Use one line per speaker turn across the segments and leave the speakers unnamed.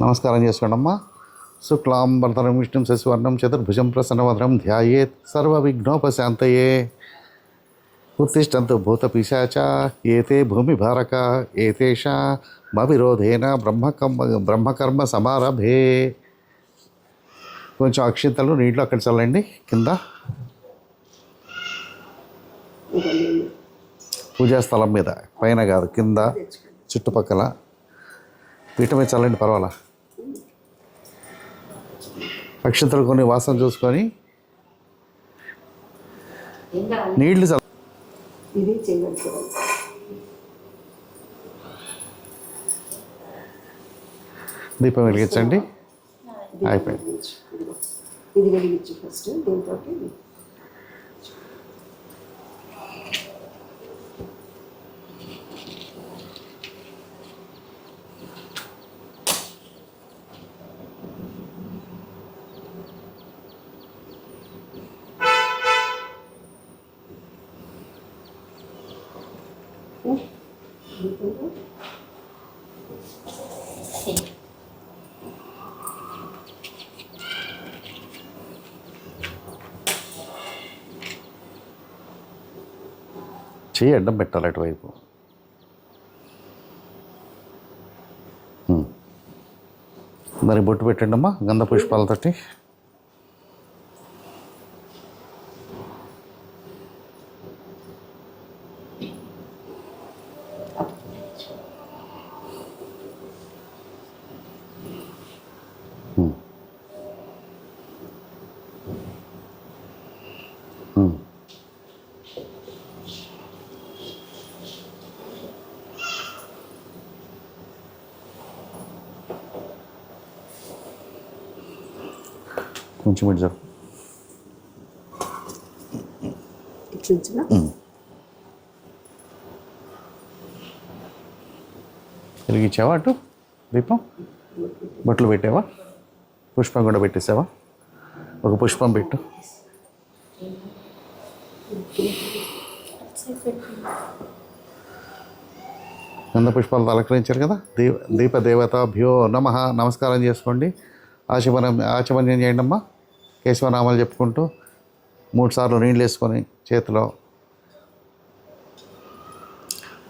నమస్కారం చేసుకోండమ్మా. శుక్లాంబరధరం విష్ణుం శశివర్ణం చతుర్భుజం ప్రసన్నవదనం ధ్యాయేత్ సర్వవిఘ్నోపశాంతయే. ఉత్తిష్టంతు భూతపిశాచా ఏతే భూమిభారక ఏతేషామవిరోధేన బ్రహ్మకర్మ సమారభే. కొంచెం అక్షింతలు నీటిలో అక్కడ చల్లండి. కింద పూజాస్థలం మీద, పైన కాదు, కింద చుట్టుపక్కల పీఠ మీద చల్లండి, పర్వాలా. అక్షింతలు కొన్ని వాసన చూసుకొని నీళ్లు చల్ల. దీపం వెలిగించండి. అయిపోయింది.
ఇది వెలిగించు ఫస్ట్. దీంతో
చెయ్యి అడ్డం పెట్టాలి అటువైపు. దానికి బొట్టు పెట్టండి అమ్మా, గంధ పుష్పాలతోటి. కొంచెం ఇటు జరు. వెలిగించావా అటు దీపం? బొట్లు పెట్టావా? పుష్పం కూడా పెట్టేసావా? ఒక పుష్పం పెట్టు. గంధ పుష్పాలతో అలంకరించారు కదా. దీపదేవతాభ్యో నమః. నమస్కారం చేసుకోండి. ఆచమన్యం చేయండి అమ్మా. కేశవనామాలు చెప్పుకుంటూ 3 సార్లు నీళ్ళు వేసుకొని చేతిలో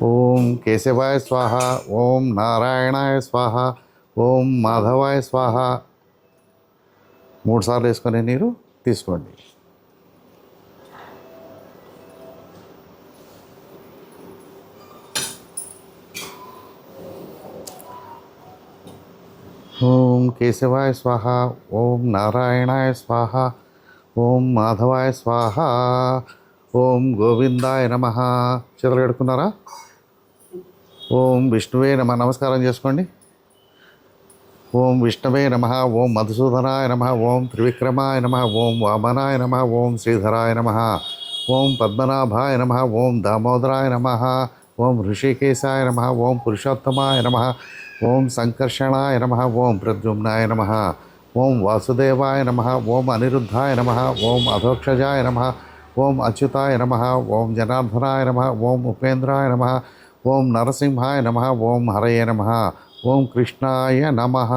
ఓం కేశవాయ స్వాహ, ఓం నారాయణాయ స్వాహ, ఓం మాధవాయ స్వాహ 3 సార్లు వేసుకొని నీరు తీసుకోండి. ఓం కేశవాయ స్వాహ, ఓం నారాయణాయ స్వాహ, ఓం మాధవాయ స్వాహ, ఓం గోవిందాయ నమః. చేతులు కడుక్కున్నారా? ఓం విష్ణువే నమః. నమస్కారం చేసుకోండి. ఓం విష్ణవే నమః, ఓం మధుసూదనాయ నమః, ఓం త్రివిక్రమాయ నమః, ఓం వామనాయ నమః, ఓం శ్రీధరాయ నమః, ఓం పద్మనాభాయ నమః, ఓం దామోదరాయ నమః, ఓం ఋషికేశాయ నమః, ఓం పురుషోత్తమాయ నమః, ఓం సంకర్షణాయ నమః, ఓం ప్రద్యుమ్నాయ నమః, ఓం వాసుదేవాయ నమః, ఓం అనిరుద్ధాయ నమః, ఓం అధోక్షజాయ నమః, ఓం అచ్యుతాయ నమః, ఓం జనార్దనాయ నమః, ఓం ఉపేంద్రాయ నమః, ఓం నరసింహాయ నమః, ఓం హరయే నమః, ఓం కృష్ణాయ నమః.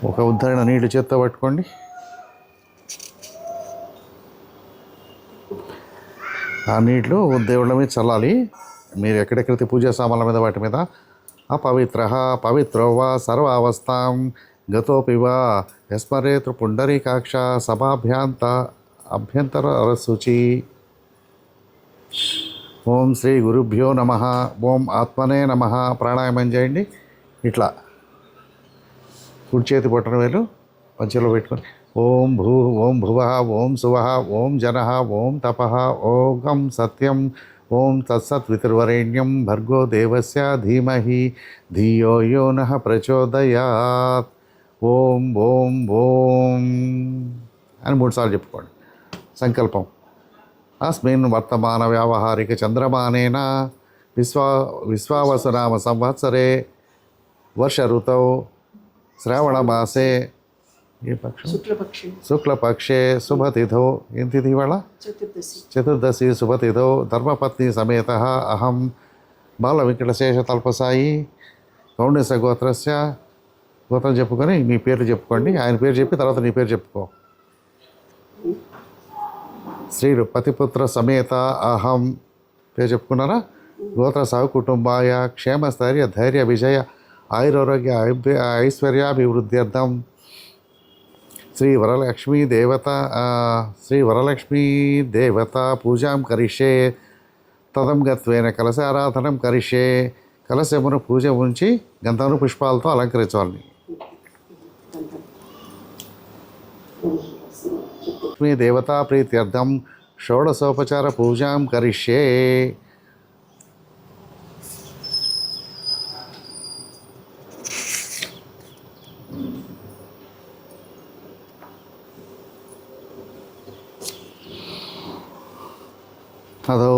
ఒక ఉద్ధరణ నీళ్ళు చేత్తో పట్టుకోండి. ఆ నీళ్ళు దేవుళ్ళ మీద చల్లాలి. మీరు ఎక్కడెక్కడైతే పూజా సామాన్ల మీద వాటి మీద అపవిత్ర పవిత్రో వా సర్వావస్థాం గతోపి వా యస్మరేతృ పుండరీకాక్ష అభ్యంతర శుచి. ఓం శ్రీ గురుభ్యో నమః, ఓం ఆత్మనే నమః. ప్రాణాయామం చేయండి. ఇట్లా కుడి చేతి బొట్టన వేలు మధ్యలో పెట్టుకొని ఓం భువః, ఓం సువః, ఓం జనః, ఓం తపః, ఓం సత్యం, ఓం తత్సత్వితుర్వరేణ్యం భర్గో దేవస్య ధీమహి ధియో యో నః ప్రచోదయాత్. ఓం ఓం ఓం అని 3 సార్లు చెప్పుకోండి. సంకల్పం. అస్మిన్ వర్తమాన వ్యావహారిక చంద్రమానేన విశ్వావసునామ సంవత్సరే వర్ష ఋతౌ శ్రావణమాసే ఏ పక్షం? శుక్లపక్షే శుభతిథో. ఏం తిథి ఇవాళ? చతుర్దశి శుభతిథో ధర్మపత్ని సమేత అహం బాల వెంకటశేష తల్పసాయి కౌండిన్య గోత్రస్య గోత్రం చెప్పుకొని మీ పేరు చెప్పుకోండి. ఆయన పేరు చెప్పి తర్వాత నీ పేరు చెప్పుకో. శ్రీరు పతిపుత్ర సమేత అహం పేరు చెప్పుకున్నారా? గోత్ర సహ కుటుంబాయ క్షేమస్థైర్య ధైర్య విజయ ఆయురారోగ్య ఐశ్వర్యాభివృద్ధ్యర్థం శ్రీ వరలక్ష్మీ దేవత పూజాం కరిష్యే తదం గత్వేన కలశారాధనం కరిష్యే. కలశమును పూజ ఉంచి గంధమును పుష్పాలతో అలంకరించాలి. లక్ష్మీ దేవతా ప్రీత్యర్థం షోడశోపచార పూజాం కరిష్యే. అదో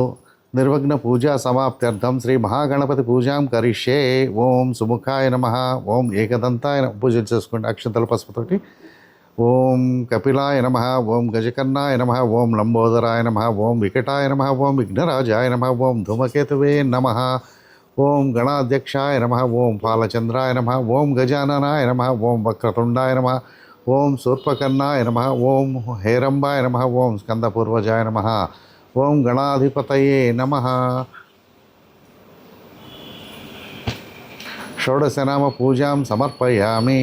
నిర్వగ్న పూజా సమాప్త్యర్థం శ్రీ మహాగణపతి పూజాం కరిష్యే. ఓం సుముఖాయ నమః, ఓం ఏకదంతాయ పూజ చేసుకోండి అక్షంతల పసుపుతోటి. ఓం కపిలాయ నమః, ఓం గజకర్ణాయ నమః, ఓం లంబోదరాయ నమః, ఓం వికటాయ నమః, ఓం విఘ్నరాజాయ నమః, ఓం ధూమకేతువే నమః, ఓం గణాధ్యక్షాయ నమః, ఓం పాలచంద్రాయ నమః, ఓం గజాననాయ నమః, ఓం వక్రతుండాయ నమః, ఓం శూర్పకర్ణాయ నమః, ఓం హేరంబాయ నమః, ఓం స్కందపూర్వజాయ నమః, ఓం గణాధిపతయే నమః. షోడశనామ పూజాం సమర్పయామి.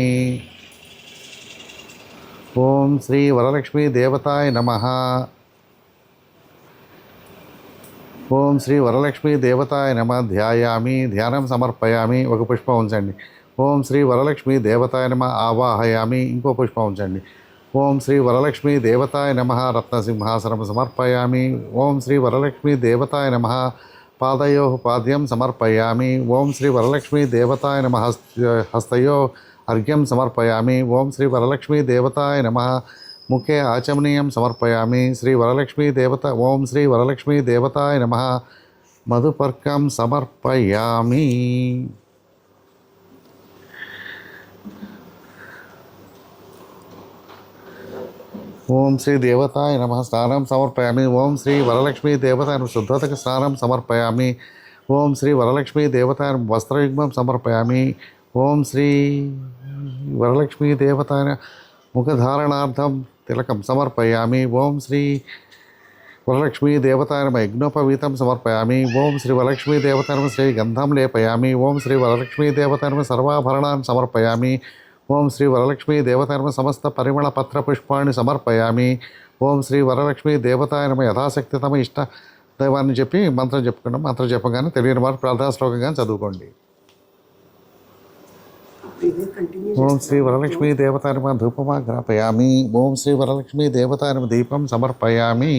ఓం శ్రీ వరలక్ష్మీ దేవతాయ నమః. ఓం శ్రీ వరలక్ష్మీ దేవతాయ నమః ధ్యాయామి. ధ్యానం సమర్పయామి. ఒక పుష్పం ఉంచండి. ఓం శ్రీ వరలక్ష్మీ దేవతాయ నమః ఆవాహయామి. ఇంకో పుష్పం ఉంచండి. ఓం శ్రీ వరలక్ష్మీ దేవతాయ నమః రత్నసింహాసనం సమర్పయామి. ఓం శ్రీ వరలక్ష్మీ దేవతాయ నమః పాదయో పాద్యం సమర్పయామి. ఓం శ్రీ వరలక్ష్మీ దేవతాయ నమః హస్తయో అర్ఘ్యం సమర్పయామి. ఓం శ్రీ వరలక్ష్మీ దేవతాయ నమః ముఖే ఆచమనీయం సమర్పయామి. శ్రీ వరలక్ష్మీ దేవత ఓం శ్రీ వరలక్ష్మీ దేవతాయ నమః మధుపర్కం సమర్పయామి. ఓం శ్రీ దేవతాయ నమః స్నానం సమర్పయామి. ఓం శ్రీ వరలక్ష్మీ దేవతాయ నమః శుద్ధోదక స్నానం సమర్పయామి. ఓం శ్రీ వరలక్ష్మీ దేవతాయ నమః వస్త్రయుగ్మం సమర్పయామి. ఓం శ్రీ వరలక్ష్మీ దేవతాయ ముఖధారణార్థం తిలకం సమర్పయామి. ఓం శ్రీ వరలక్ష్మీ దేవతాయ నమః యజ్ఞోపవీతం సమర్పయామి. ఓం శ్రీ వరలక్ష్మీ దేవతాయ నమః శ్రీ గంధం లేపయామి. ఓం శ్రీ వరలక్ష్మీ దేవతాయ నమః సర్వాభరణాన్ని సమర్పయామి. ఓం శ్రీ వరలక్ష్మీ దేవతాయ నమః సమస్త పరిమళ పత్ర పుష్పాన్ని సమర్పయామి. ఓం శ్రీ వరలక్ష్మీ దేవతాయ నమః యథాశక్తి తమ ఇష్ట దైవాన్ని చెప్పి మంత్రం చెప్పుకున్నాం. మంత్రం చెప్పగానే తెలియని వారు ప్రార్థనా శ్లోకంగానే చదువుకోండి. ఓం శ్రీ వరలక్ష్మీ దేవతాయ నమః ధూపమాగ్రాపయామి. ఓం శ్రీ వరలక్ష్మీ దేవతాయ నమః దీపం సమర్పయామి.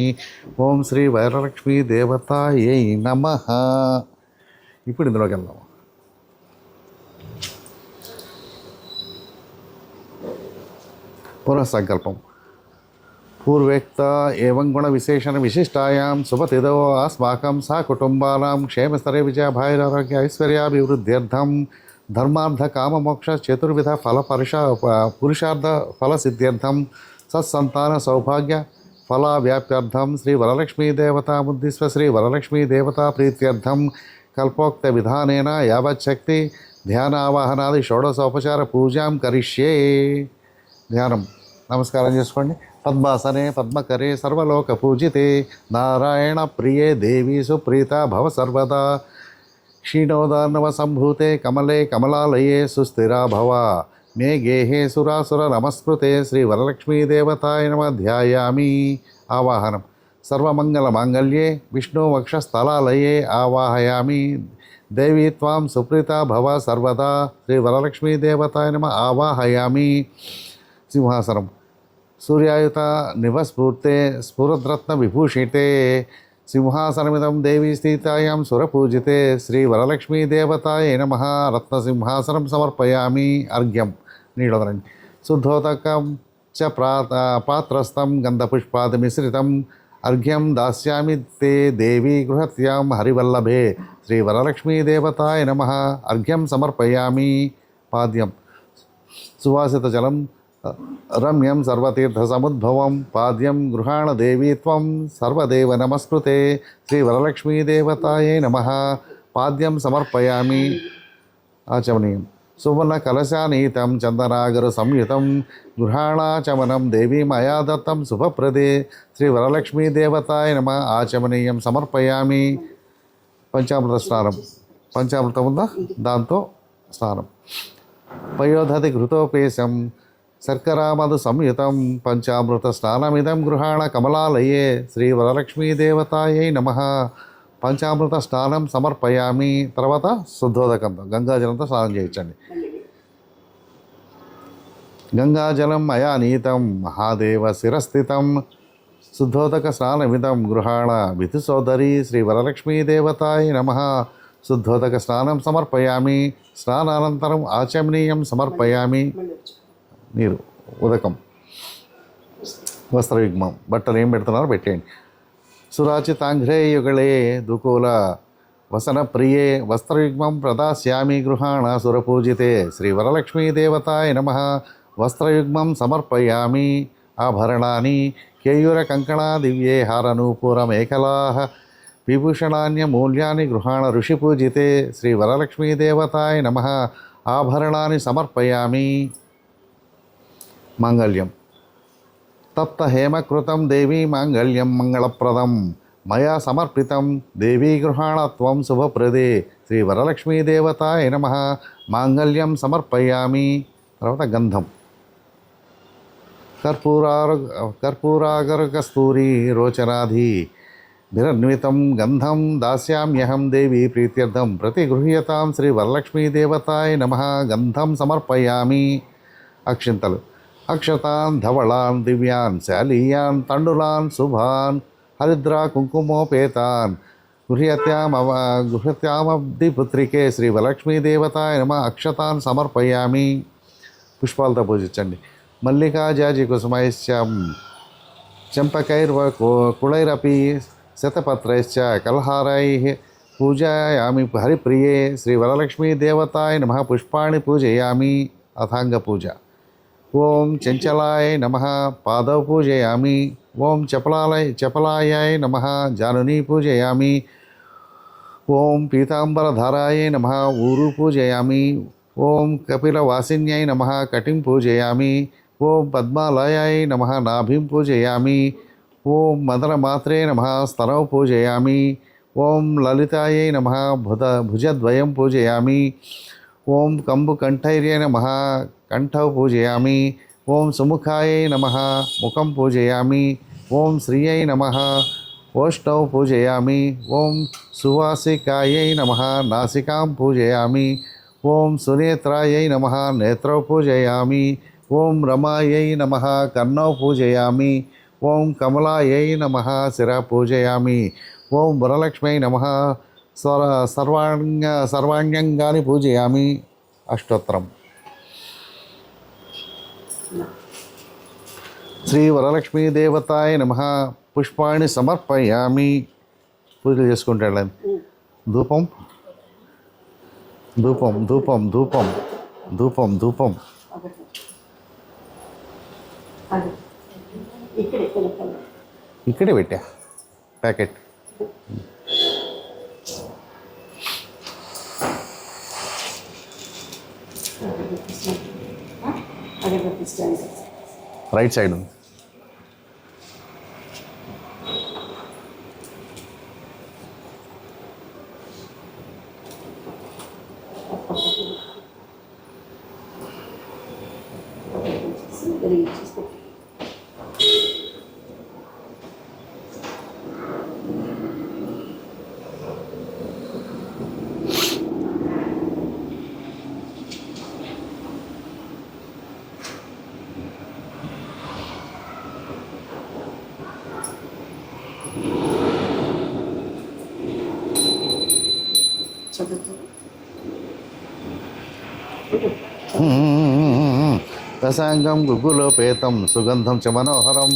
ఓం శ్రీ వరలక్ష్మీ దేవతాయై నమః. ఇప్పుడు ఇందులోకి వెళ్దాం. పునఃసంకల్పం. పూర్వేక్త ఏవం గుణ విశేషణ విశిష్టాయాం శుభతిథో అస్మాకం సా కుటుంబానాం క్షేమస్తరే విజయాభాయురారోగ్య ఐశ్వర్యాభివృద్ధ్యర్థం ధర్మార్థ కామమోక్ష చతుర్విధ పురుషార్థ ఫలసిద్ధ్యర్థం సత్సంతాన సౌభాగ్య ఫలావ్యాప్త్యర్థం శ్రీ వరలక్ష్మీ దేవతాముద్దిశ్వ శ్రీ వరలక్ష్మీ దేవతా ప్రీత్యర్థం కల్పోక్త విధానేన యావచ్చక్తి ధ్యానావాహనాది షోడశోపచార పూజాం కరిష్యే. ధ్యానం. నమస్కారం చేసుకోండి. పద్మాసనే పద్మకరే సర్వలోక పూజితే నారాయణ ప్రియే దేవి సుప్రీత భవ సర్వదా క్షీణోదార్ణవ సంభూతే కమలే కమలాలయే సుస్థిరా భవ మే గేహే సురాసుర నమస్కృతే శ్రీ వరలక్ష్మీ దేవతాయ నమః ధ్యాయామి. ఆవాహనం. సర్వమంగళ మాంగళ్యే విష్ణు వక్షస్థలాలయే ఆవాహయామి. దేవీ త్వాం సుప్రీత భవ సర్వదా శ్రీ వరలక్ష్మీ దేవతాయ నమః ఆవాహయామి. సింహాసనం. సూర్యాయుత నివస్ఫూర్తే స్ఫురద్రత్న విభూషితే సింహాసనమిదం దేవీ స్థితాయాం సురపూజితే శ్రీ వరలక్ష్మీ దేవతాయ నమః రత్నసింహాసనం సమర్పయామి. అర్ఘ్యం. నీడవరండి. శుద్ధోదకం చ పాత్రస్థం గంధపుష్పాదిమిశ్రితం అర్ఘ్యం దాస్యామి తే దేవీ గృహత్యాం హరివల్లభే శ్రీ వరలక్ష్మీ దేవతాయ నమః అర్ఘ్యం సమర్పయామి. పాద్యం. సువాసిత జలం రమ్యం సర్వతీర్థసముద్భవం పాద్యం గృహాణ దేవీ త్వం సర్వదేవ నమస్కృతే శ్రీ వరలక్ష్మీ దేవతాయే నమః పాద్యం సమర్పయామి. ఆచమనీయం. సువర్ణ కలశానీతం చందనాగర సంయుతం గృహాణాచమనం దేవీ మయా దత్తం శుభప్రదే శ్రీ వరలక్ష్మీ దేవతాయ నమ ఆచమనీయం సమర్పయామి. పంచామృత స్నానం. పంచామృతం ఉందా, దాంతో స్నానం. పయోధతి ఘృతోపేశం శర్కరామధు సంయుతం పంచామృత స్నానమిదం గృహాణ కమలాలయే శ్రీ వరలక్ష్మీ దేవతాయై నమః. పంచామృత స్నానం సమర్పయామి. తర్వాత శుద్ధోదకంతో గంగాజలంతో స్నానం చేయించండి. గంగాజలం మయా నీతం మహాదేవ శిరస్థితం శుద్ధోదక స్నానమిదం గృహాణ విధు సోదరి శ్రీ వరలక్ష్మీ దేవతాయ నమః. శుద్ధోదక స్నానం సమర్పయామి. స్నానానంతరం ఆచమనీయం సమర్పయామి. నీరు ఉదకం. వస్త్రయుగ్మం. బట్టలు ఏం పెడుతున్నారో పెట్టేయండి. సురాచితాంఘ్రే యుగళే దుకూల వసన ప్రియే వస్త్రయుగ్మం ప్రదాస్యామి గృహాణ సురపూజితే శ్రీ వరలక్ష్మీ దేవతాయ నమః. వస్త్రయుగ్మం సమర్పయామి. ఆభరణాని కేయూర కంకణా దివ్యే హారనూపుర మేఖలాః విభూషణాన్యమూల్యాని గృహాణ ఋషిపూజితే శ్రీ వరలక్ష్మీ దేవతాయ నమః. ఆభరణాన్ని సమర్పయామి. మాంగళ్యం. తప్త హేమకృతం దేవీ మాంగళ్యం మంగళప్రదం మయా సమర్పితం దేవీ గృహాణత్వం శుభప్రదే శ్రీ వరలక్ష్మీ దేవతాయ నమః. మాంగళ్యం సమర్పయామి. తర్వాత గంధం. కర్పూరాగరకస్తూరి రోచనాధి నిరన్వితం గంధం దాస్యామ్యహం దేవి ప్రీత్యర్థం ప్రతిగృహ్యతాం శ్రీ వరలక్ష్మీ దేవతాయ నమః. గంధం సమర్పయామి. అక్షింతలు. అక్షతాన్ ధవళాన్ దివ్యాన్ శాలీయాన్ తండులాన్ శుభాన్ హరిద్రా కుంకుమోపేతాన్ గృహ్యత్యామబ్ధిపుత్రికే శ్రీ వరలక్ష్మీ దేవతాయ నమః. అక్షతాన్ సమర్పయామి. పుష్పాలతో పూజించండి. మల్లికా జాజి కుసుమైశ్చం చంపకైర్వకుళైరపి శతపత్రైశ్చ కల్హారైః పూజయామి హరిప్రియే శ్రీ వరలక్ష్మీ దేవతాయ నమః. పుష్పాణి పూజయామి. అథాంగ పూజ. ఓం చంచలాయ నమః. పాదౌ పూజయామి. ఓం చపలాయ నమః. జానునీ పూజయామి. ఓం పీతాంబరధారాయ నమః. ఊరు పూజయామి. ఓం కపిలవాసిన్యై నమః. కటిం పూజయామి. ఓం పద్మాలయాయ నమః. నాభిం పూజయామి. ఓం మదనమాత్రే నమః. స్తనౌ పూజయామి. ఓం లలితాయై నమః. భుజద్వయం పూజయామి. ఓం కంబుకంఠైర్యై నమః. కంఠౌ పూజయామి. ఓం సుముఖాయై నమః. ముఖం పూజయామి. ఓం శ్రియై నమః. ఓష్ఠౌ పూజయామి. ఓం సువాసికాయై నమః. నాసికాం పూజయామి. ఓం సునేత్రాయై నమః. నేత్రౌ పూజయామి. ఓం రమాయై నమః. కర్ణౌ పూజయామి. ఓం కమలాయై నమః. శిర పూజయామి. ఓం వరలక్ష్మై నమః. సర్వాణ్యంగాని పూజయామి. అష్టోత్తరం. శ్రీ వరలక్ష్మీ దేవతాయ నమః. పుష్పాణి సమర్పయామి. పూజలు చేసుకుంటే ధూపం ధూపం ధూపం ధూపం ధూపం ధూపం. ఇక్కడే పెట్టా ప్యాకెట్. రైట్ సైడ్ ఉంది. రసాంగం గుగ్గులోపేతం సుగంధం చ మనోహరం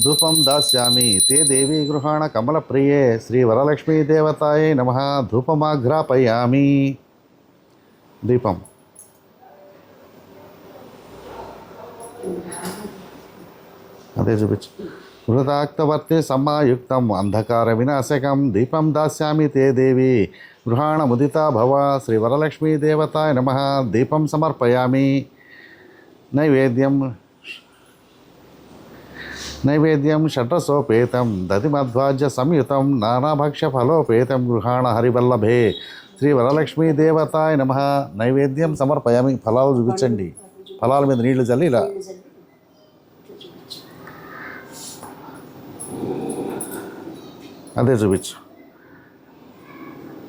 ధూపం దాస్యామి తే దేవీ గృహాణ కమలప్రియే శ్రీ వరలక్ష్మీ దేవతాయై నమః. ధూపమాఘ్రాపయామి. దీపం. అదే చూపించు. హృదాక్తవర్తి సమాయుక్తం అంధకార వినాశకం దీపం దాస్యామి తే దేవి గృహాణముదితా భవ శ్రీ వరలక్ష్మీదేవతాయ నమ. దీపం సమర్పయామి. నైవేద్యం షడ్రసోపేతం దధిమధ్వాజ్య సంయుతం నానాభక్ష్యఫలోపేతం గృహాణ హరివల్లభే శ్రీ వరలక్ష్మీదేవతాయ నమ. నైవేద్యం సమర్పయామి. ఫలాలు చూపించండి. ఫలాల మీద నీళ్లు చల్లి ఇలా అదే చూపించు.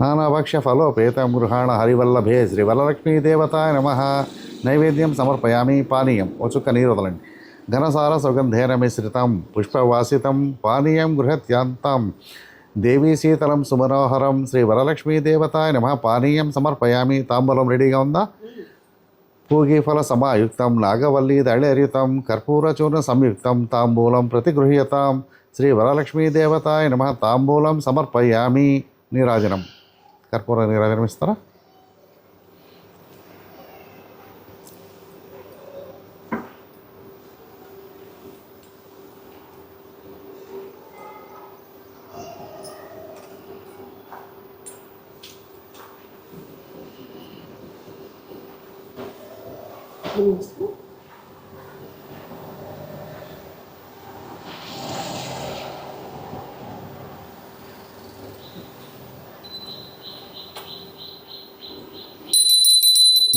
నానాభక్ష్య ఫలోపేతం గృహాణ హరివల్లభే శ్రీ వరలక్ష్మీదేవతాయ నమ. నైవేద్యం సమర్పయామి. పానీయం ఓ చుక్క నీరు వదలండి. ఘనసార సుగంధేన మిశ్రితం పుష్పవాసితం పానీయం గృహత్యాంతం దేవీ శీతలం సుమనోహరం శ్రీ వరలక్ష్మీదేవతాయ నమ. పానీయం సమర్పయామి. తాంబూలం రెడీగా ఉందా? పూగీఫల సమాయుక్తం నాగవల్లి దళేరితం కర్పూరచూర్ణ సంయుక్తం తాంబూలం ప్రతిగృహ్యతాం శ్రీ వరలక్ష్మీదేవతాయ నమ. తాంబూలం సమర్పయామి. నీరాజనం కర్పూర నీరాజనం ఇస్తారా?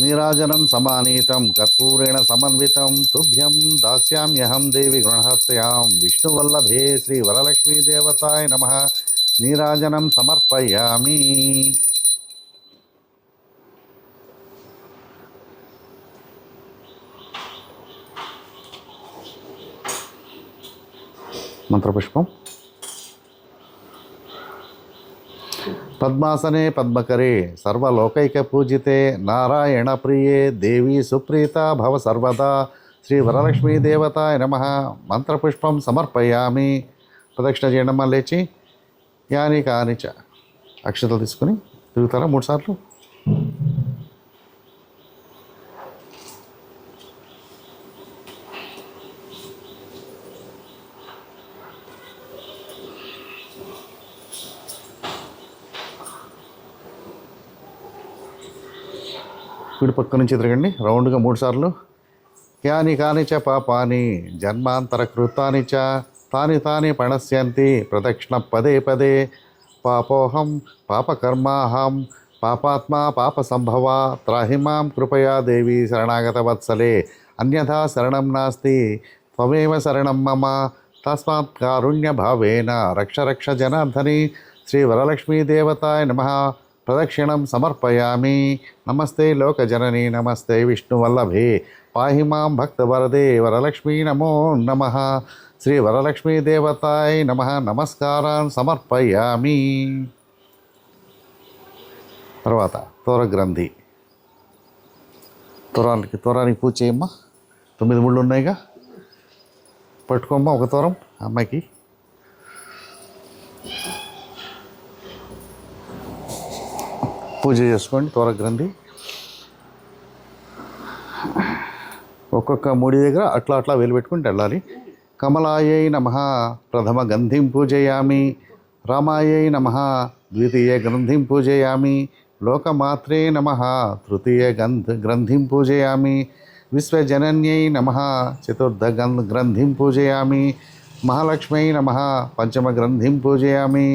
నీరాజనం సమానీతం కర్పూరేణ సమన్వితం తుభ్యం దాస్యామ్యహం దేవి గృహత్యాం విష్ణువల్లభే శ్రీ వరలక్ష్మీదేవతాయ నమ. నీరాజనం సమర్పయామి. మంత్రపుష్పం. పద్మాసనే పద్మకరే సర్వలోకైక పూజితే నారాయణ ప్రియే దేవి సుప్రీత భవ సర్వదా శ్రీ వరలక్ష్మీదేవతాయ నమ. మంత్రపుష్పం సమర్పయామి. ప్రదక్షిణ చేయడం లేచి యాని కానిచ అక్షతలు తీసుకుని తిరుగుతారా 3 సార్లు. వీడి పక్క నుంచి తిరగండి రౌండ్గా 3 సార్లు. యాని కాని చ పాపాని జన్మాంతర కృతాని చ తాని తాని పణస్యంతి ప్రదక్షిణ పదే పదే పాపోహం పాపకర్మాహం పాపాత్మా పాప సంభవ త్రాహిమాం కృపయా దేవి శరణాగత వత్సలే అన్యథా శరణం నాస్తి త్వమేవ శరణం మమ తస్మాత్ కారుణ్య భావేన రక్ష రక్ష జనార్దని శ్రీ వరలక్ష్మీదేవతాయ నమ. ప్రదక్షిణం సమర్పయామి. నమస్తే లోకజనని నమస్తే విష్ణువల్లభే పాహి మాం భక్తవరదే వరలక్ష్మీ నమో నమః శ్రీ వరలక్ష్మీదేవతాయ నమ. నమస్కారాన్ సమర్పయామి. తర్వాత తోరగ్రంథి. తోరానికి పూజ చేయమ్మా. 9 ముళ్ళు ఉన్నాయిగా, పట్టుకోమ్మా ఒక తోరం అమ్మాయికి. పూజ చేసుకోండి. తోరగ్రంథి ఒక్కొక్క ముడి దగ్గర అట్లా అట్లా వేలు పెట్టుకుంటూ వెళ్ళాలి. కమలాయై నమః ప్రథమ గంధిం పూజయామి. రామాయై నమః ద్వితీయ గ్రంథిం పూజయామి. లోకమాత్రే నమః తృతీయ గ్రంథిం పూజయామి. విశ్వజనన్యై నమః చతుర్థ గ్రంథిం పూజయామి. మహాలక్ష్మ్యై నమః పంచమ గ్రంథిం పూజయామి.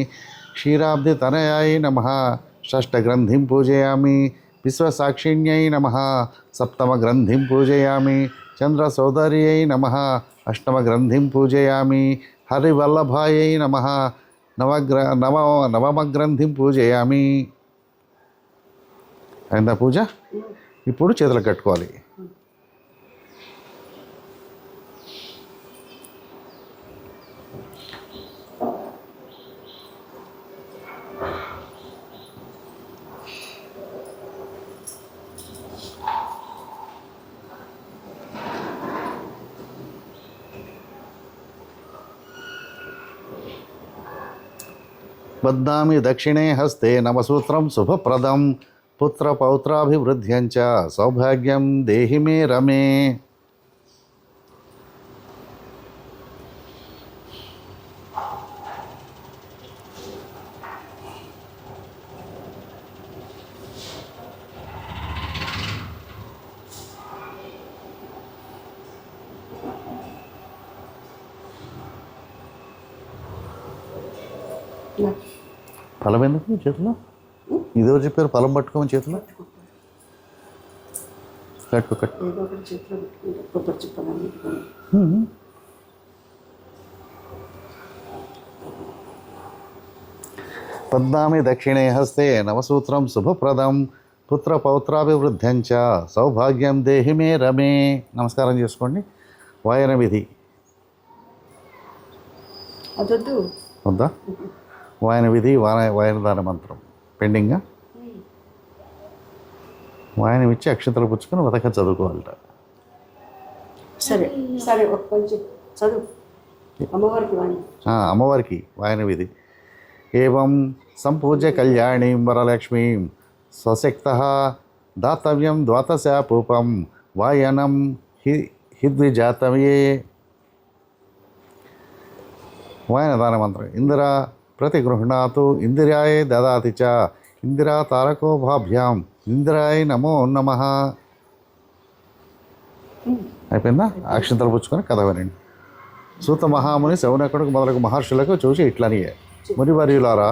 క్షీరాబ్ది తనయాయ నమః షష్ఠగ్రంథిం పూజయామి. విశ్వసాక్షిణ్యై నమః సప్తమగ్రంథిం పూజయామి. చంద్రసోదర్యై నమః అష్టమగ్రంథిం పూజయామి. హరివల్లభాయై నమః నవమగ్రంథిం పూజయామి. అయిందా పూజ? ఇప్పుడు చేతులకు కట్టుకోవాలి. బద్నామి దక్షిణే హస్తే నమసూత్రం శుభప్రదం పుత్రపౌత్రాభివృద్ధ్యంచ సౌభాగ్యం దేహి మే రమే.
నాకు
ఫలం ఎందుకు మీ చేతిలో? ఇదేవరు చెప్పారు ఫలం పట్టుకోమని చేతిలో? కట్టు కట్టు.
ఏదో ఒకటి చేతిలో పెట్టుకుంటే కొబ్బరి చిప్పలు పెట్టుకొని
పద్నామి దక్షిణే హస్తే నవసూత్రం శుభప్రదం పుత్ర పౌత్రాభివృద్ధ్యంచ సౌభాగ్యం దేహి మే రమే. నమస్కారం చేసుకోండి. వాయన విధి
అదొద్దు.
వద్దా? వాయన విధి వాయనదాన మంత్రం పెండింగా. వాయనం ఇచ్చి అక్షంతలు పుచ్చుకొని వతక చదువుకోవాలట.
సరే సరే ఒక కొంచెం చదువు అమ్మవారికి వాణి.
అమ్మవారికి వాయన విధి. ఏవం సంపూజ్య కళ్యాణీం వరలక్ష్మీం స్వశక్తః దాతవ్యం ద్వాతశాపూపం వాయనం హిద్విజాతయే. వాయనదాన మంత్రం. ఇందిరా ప్రతిగృహ్ణాతు ఇందిరాయే దదాతి చ ఇందిరా తారకో భాభ్యాం ఇందిరాయ నమో నమః. అయిపోయిందా? అక్షంతలు పుచ్చుకొని కథ వినండి. సూత మహాముని శౌనకుడికి మొదలగు మహర్షులకు చూసి ఇట్లనియే, మునివర్యులారా,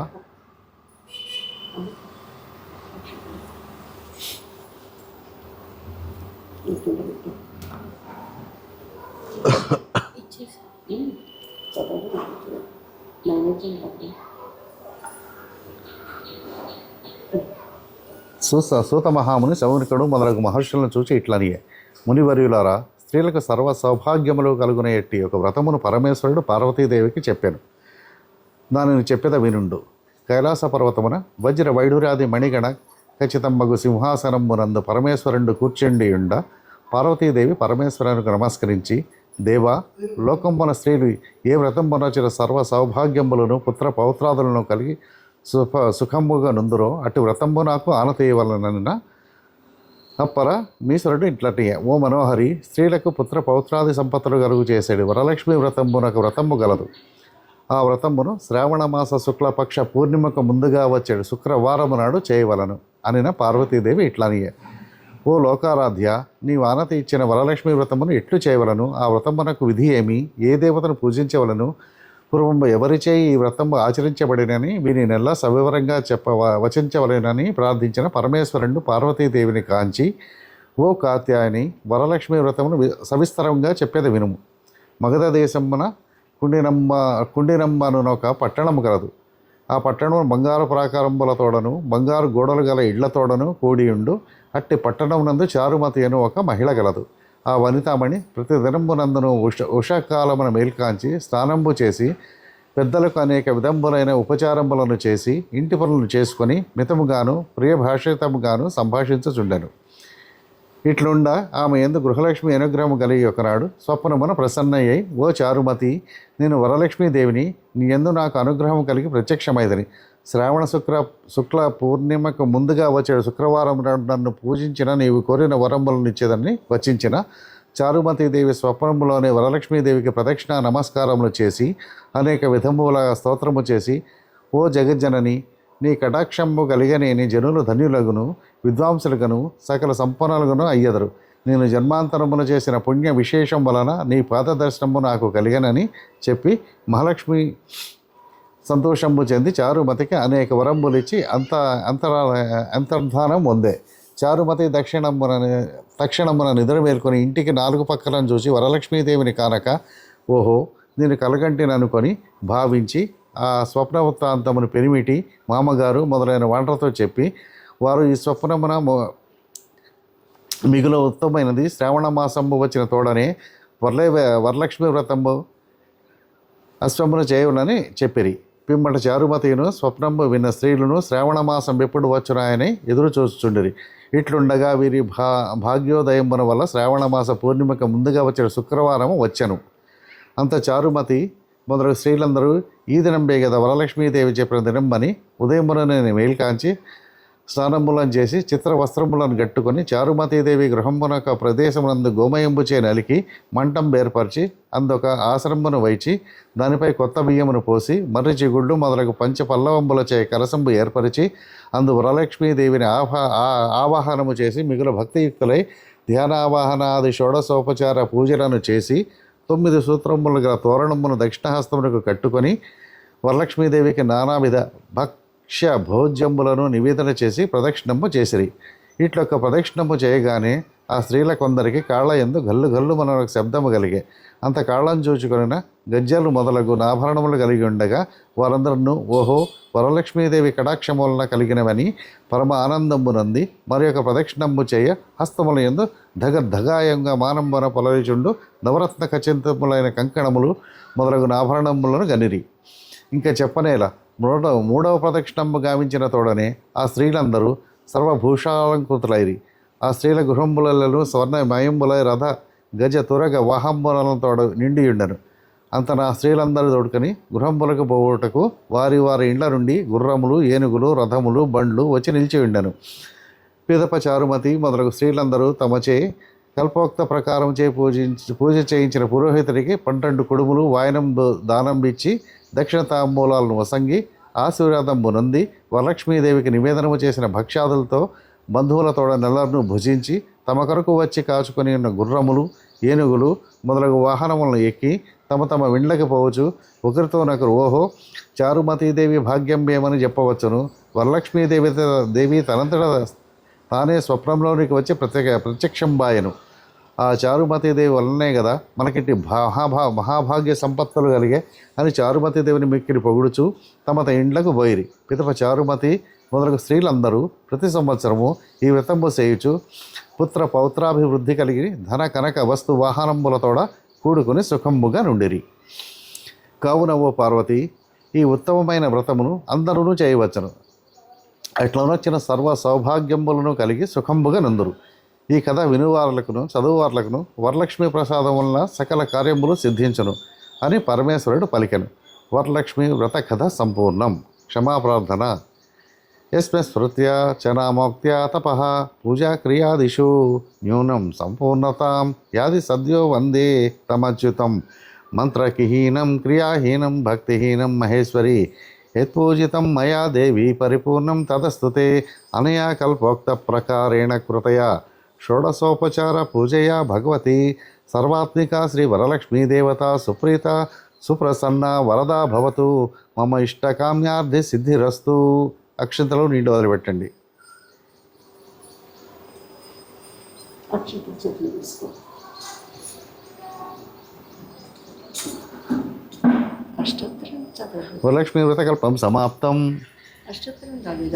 సూత మహాముని శౌనకుడు మొదలగు మహర్షులను చూచి ఇట్లనియే, మునివర్యులారా, స్త్రీలకు సర్వ సౌభాగ్యములు కలుగునే ఎట్టి ఒక వ్రతమును పరమేశ్వరుడు పార్వతీదేవికి చెప్పాను. దానిని చెప్పేద వినుండు. కైలాస పర్వతమున వజ్ర వైఢూర్యాది మణిగణ ఖచ్చితంబగు సింహాసనమునందు పరమేశ్వరుడు కూర్చుండియుండ పార్వతీదేవి పరమేశ్వరునికి నమస్కరించి, దేవా, లోకంబున స్త్రీలు ఏ వ్రతంబునచిన సర్వ సౌభాగ్యములను పుత్ర పౌత్రాదులను కలిగి సుఖముగా నుందురో అటు వ్రతంబు నాకు ఆనతీయవలనన్న అప్పర మీశ్వరుడు ఇట్లటియే, ఓ మనోహరి, స్త్రీలకు పుత్ర పౌత్రాది సంపత్తులు కలుగు చేసాడు వరలక్ష్మి వ్రతంబునకు వ్రతంబు గలదు. ఆ వ్రతమును శ్రావణమాస శుక్లపక్ష పూర్ణిమకు ముందుగా వచ్చాడు శుక్రవారము నాడు చేయవలను అనిన పార్వతీదేవి ఇట్లనియే, ఓ లోకారాధ్య, నీవు ఆనతి ఇచ్చిన వరలక్ష్మి వ్రతమును ఎట్లు చేయవలను? ఆ వ్రతమునకు విధి ఏమి? ఏ దేవతను పూజించవలను? పూర్వము ఎవరిచే ఈ వ్రతము ఆచరించబడినని వీని నెల సవివరంగా వచించవలెనని ప్రార్థించిన పరమేశ్వరుడు పార్వతీదేవిని కాంచి, ఓ కాత్యాయని, వరలక్ష్మి వ్రతమును సవిస్తరంగా చెప్పేది వినుము. మగధ దేశమున కుండినమ్మను ఒక పట్టణము కలదు. ఆ పట్టణం బంగారు ప్రాకారంబులతోడను బంగారు గోడలు గల ఇళ్లతోడను కూడియుండు. అట్టి పట్టణమునందు చారుమతి అను ఒక మహిళ గలదు. ఆ వనితామణి ప్రతి దినంబునందును ఉషాకాలమున మేల్కాంచి స్నానంబు చేసి పెద్దలకు అనేక విధంబులైన ఉపచారంబులను చేసి ఇంటి పనులను చేసుకొని మితముగాను ప్రియభాషితముగాను సంభాషించుచుండెను. ఇట్లుండ ఆమె యందు గృహలక్ష్మి అనుగ్రహము కలిగి ఒకనాడు స్వప్నమున ప్రసన్నయ్యై, ఓ చారుమతి, నేను వరలక్ష్మీదేవిని, నీ యందు నాకు అనుగ్రహం కలిగి ప్రత్యక్షమైదని. శ్రావణ శుక్ల పూర్ణిమకు ముందుగా వచ్చే శుక్రవారం నన్ను పూజించిన నీవు కోరిన వరములను ఇచ్చేదని వచించిన చారుమతీదేవి స్వప్నములోనే వరలక్ష్మీదేవికి ప్రదక్షిణ నమస్కారములు చేసి అనేక విధముల స్తోత్రము చేసి, ఓ జగజ్జనని, నీ కటాక్షంబు కలిగనేని జనులు ధన్యులగును విద్వాంసులుగను సకల సంపన్నులుగను అయ్యదరు. నేను జన్మాంతరమున చేసిన పుణ్య విశేషం వలన నీ పాదదర్శనము నాకు కలిగనని చెప్పి మహాలక్ష్మి సంతోషంబు చెంది చారుమతికి అనేక వరంబులిచ్చి అంతర్ధానం పొందే. చారుమతి తక్షణమున నిద్ర మేల్కొని ఇంటికి 4 పక్కలను చూసి వరలక్ష్మీదేవిని కానక, ఓహో, నేను కలగంటిననుకొని భావించి ఆ స్వప్న వృత్తాంతమును పెరిమిటి మామగారు మొదలైన వాంటలతో చెప్పి, వారు ఈ స్వప్నమున మిగులు ఉత్తమమైనది శ్రావణ మాసంబు వచ్చిన తోడనే వరలక్ష్మి వ్రతంబు అశ్వమును చేయవునని చెప్పిరి. పిమ్మట చారుమతిను స్వప్నంబు విన్న స్త్రీలను శ్రావణ మాసం ఎప్పుడు వచ్చునాయని ఎదురు చూచుచుండిరి. ఇట్లుండగా వీరి భాగ్యోదయమున వల్ల శ్రావణ మాస పూర్ణిమకు ముందుగా వచ్చిన శుక్రవారము వచ్చెను. అంత చారుమతి మొదలగు స్త్రీలందరూ ఈ దినంబే కదా వరలక్ష్మీదేవి చెప్పిన దినంబని ఉదయమున నేను మేల్కాంచి స్నానములను చేసి చిత్ర వస్త్రములను గట్టుకొని చారుమతీదేవి గృహమునొక ప్రదేశమునందు గోమయంబుచే నలికి మంటం ఏర్పరిచి అందొక ఆసనమును వైచి దానిపై కొత్త బియ్యమును పోసి మర్రి చిగుళ్ళు మొదలగు పంచ పల్లవంబులచే కలసంబు ఏర్పరిచి అందు వరలక్ష్మీదేవిని ఆవాహనము చేసి మిగులు భక్తియుక్తులై ధ్యానావాహనాది షోడశోపచార పూజలను చేసి 9 సూత్రములు గల తోరణమును దక్షిణహస్తమునకు కట్టుకొని వరలక్ష్మీదేవికి నానావిధ భక్ష్య భోజ్యంబులను నివేదన చేసి ప్రదక్షిణము చేసిరి. ఇట్లొక్క ప్రదక్షిణము చేయగానే ఆ స్త్రీల కొందరికి కాళ్ళ యందు గల్లు గల్లు మన శబ్దము కలిగే. అంత కాళ్ళను చూచుకొనిన గజ్జలు మొదలగు ఆభరణములు కలిగి ఉండగా వారందరూ ఓహో వరలక్ష్మీదేవి కటాక్షము వలన కలిగినవని పరమ ఆనందమునంది మరి ఒక ప్రదక్షిణము చేయ హస్తముల యందు ధగాయంగా మానంబన పొలరిచుండు నవరత్న ఖచ్చితములైన కంకణములు మొదలగు ఆభరణములను గనిరి. ఇంకా చెప్పనేలా మూడవ ప్రదక్షిణము గావించిన తోడనే ఆ స్త్రీలందరూ సర్వభూషాలంకృతులైరి. ఆ స్త్రీల గృహంబులలో స్వర్ణమయంబులై రథ గజ తురగ వాహంబులతో నిండియుండెను. అంత నా స్త్రీలందరూ తోడుకొని గృహంబులకు పోవుటకు వారి వారి ఇండ్ల నుండి గుర్రములు, ఏనుగులు, రథములు, బండ్లు వచ్చి నిలిచి ఉండెను. పిదప చారుమతి మొదలగు స్త్రీలందరూ తమచే కల్పోక్త ప్రకారం పూజ చేయించిన పురోహితుడికి 12 కుడుములు వాయనం దానం ఇచ్చి దక్షిణ తాంబూలాలను వసంగి ఆశీర్వాదంబు నొంది వరలక్ష్మీదేవికి నివేదనము చేసిన భక్ష్యాదులతో బంధువులతోడ నెలలను భుజించి తమ కొరకు వచ్చి కాచుకొని ఉన్న గుర్రములు, ఏనుగులు మొదలగు వాహనములను ఎక్కి తమ తమ విండ్లకి పోవచ్చు. ఒకరితోనొకరు ఓహో చారుమతీదేవి భాగ్యంబేమని చెప్పవచ్చును. వరలక్ష్మీదేవి తనంతట తానే స్వప్నంలోనికి వచ్చి ప్రత్యక్షంబాయను. ఆ చారుమతీదేవి వల్లనే కదా మనకింటి మహాభాగ్య సంపత్తులు కలిగే అని చారుమతీదేవిని మిక్కిరి పొగుడుచు తమ ఇండ్లకు పోయిరి. పిదప చారుమతి మొదలగు స్త్రీలందరూ ప్రతి సంవత్సరము ఈ వ్రతము చేయుచు పుత్ర పౌత్రాభివృద్ధి కలిగి ధన కనక వస్తు వాహనములతోడ కూడుకుని సుఖంబుగా నుండిరి. కావున ఓ పార్వతి, ఈ ఉత్తమమైన వ్రతమును అందరూ చేయవచ్చును. అట్లనొచ్చిన సర్వ సౌభాగ్యములను కలిగి సుఖంబుగా నుందురు. ఈ కథ వినువారులకును చదువువారులకును వరలక్ష్మీ ప్రసాదం వలన సకల కార్యములు సిద్ధించును అని పరమేశ్వరుడు పలికెను. వరలక్ష్మి వ్రత కథ సంపూర్ణం. క్షమాప్రార్థన. యస్మ స్మృత్య చనామోక్త్య తపః పూజా క్రియాదిషు న్యూనం సంపూర్ణతాం యాది సద్యో వందే తమచ్యుతం మంత్రకిహీనం క్రియాహీనం భక్తిహీనం మహేశ్వరి యత్పూజితం మయా దేవి పరిపూర్ణం తదస్తుతే అనయా కల్పోక్త ప్రకారేణ కృతయా షోడశోపచార పూజయా భగవతి సర్వాత్మికా శ్రీ వరలక్ష్మీదేవత సుప్రీత సుప్రసన్న వరదా భవతు మమ ఇష్టకామ్యార్థి సిద్ధిరస్తు. అక్షంతలు నీటి వదిలిపెట్టండి.
అక్షంతలు చేతులు తీసుకో. అష్టోత్తరం చదవండి.
వరలక్ష్మీ వ్రతకల్పం సమాప్తం.
అష్టోత్తరం చదివి